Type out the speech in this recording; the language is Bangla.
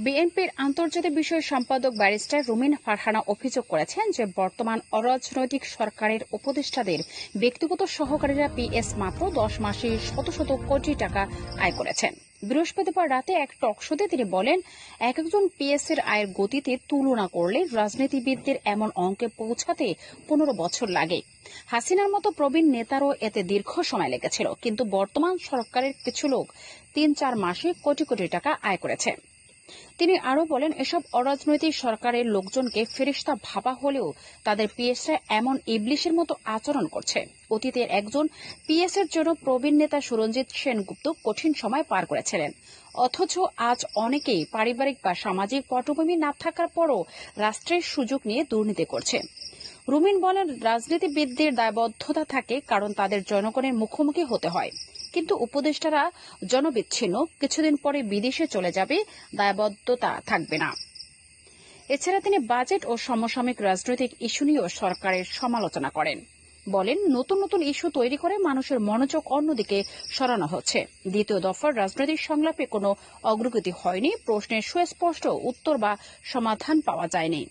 বিএনপির আন্তর্জাতিক বিষয় সম্পাদক ব্যারিস্টার রুমিন ফারহানা অভিযোগ করেছেন যে বর্তমান অরাজনৈতিক সরকারের উপদেষ্টাদের ব্যক্তিগত সহকারীরা পিএস মাত্র 10 মাসে শত শত কোটি টাকা আয় করেছেন। বৃহস্পতিবার রাতে এক টকশোতে তিনি বলেন, একজন পিএস এর আয়ের গতিতে তুলনা করলে রাজনীতিবিদদের এমন অঙ্কে পৌঁছাতে 15 বছর লাগে। হাসিনার মতো প্রবীণ নেতারও এতে দীর্ঘ সময় লেগেছিল, কিন্তু বর্তমান সরকারের কিছু লোক 3-4 মাসে কোটি কোটি টাকা আয় করেছে। তিনি আরও বলেন, এসব অরাজনৈতিক সরকারের লোকজনকে ফেরেশতা ভাবা হলেও তাদের পিএসরা এমন ইবলিশের মতো আচরণ করছে। অতীতের একজন পিএস এর জন্য প্রবীণ নেতা সুরঞ্জিত সেনগুপ্ত কঠিন সময় পার করেছিলেন, অথচ আজ অনেকেই পারিবারিক বা সামাজিক পটভূমি না থাকার পরও রাষ্ট্রের সুযোগ নিয়ে দুর্নীতি করছে। রুমিন বলেন, রাজনীতিবিদদের দায়বদ্ধতা থাকে কারণ তাদের জনগণের মুখোমুখি হতে হয়, কিন্তু উপদেষ্টারা জনবিচ্ছিন্ন, কিছুদিন পরে বিদেশে চলে যাবে, দায়বদ্ধতা থাকবে না। এছাড়া তিনি বাজেট ও সমসাময়িক রাজনৈতিক ইস্যু নিয়েও সরকারের সমালোচনা করেন। বলেন, নতুন নতুন ইস্যু তৈরি করে মানুষের মনোযোগ অন্যদিকে সরানো হচ্ছে। দ্বিতীয় দফার রাজনৈতিক সংলাপে কোনো অগ্রগতি হয়নি, প্রশ্নের সুস্পষ্ট উত্তর বা সমাধান পাওয়া যায়নি।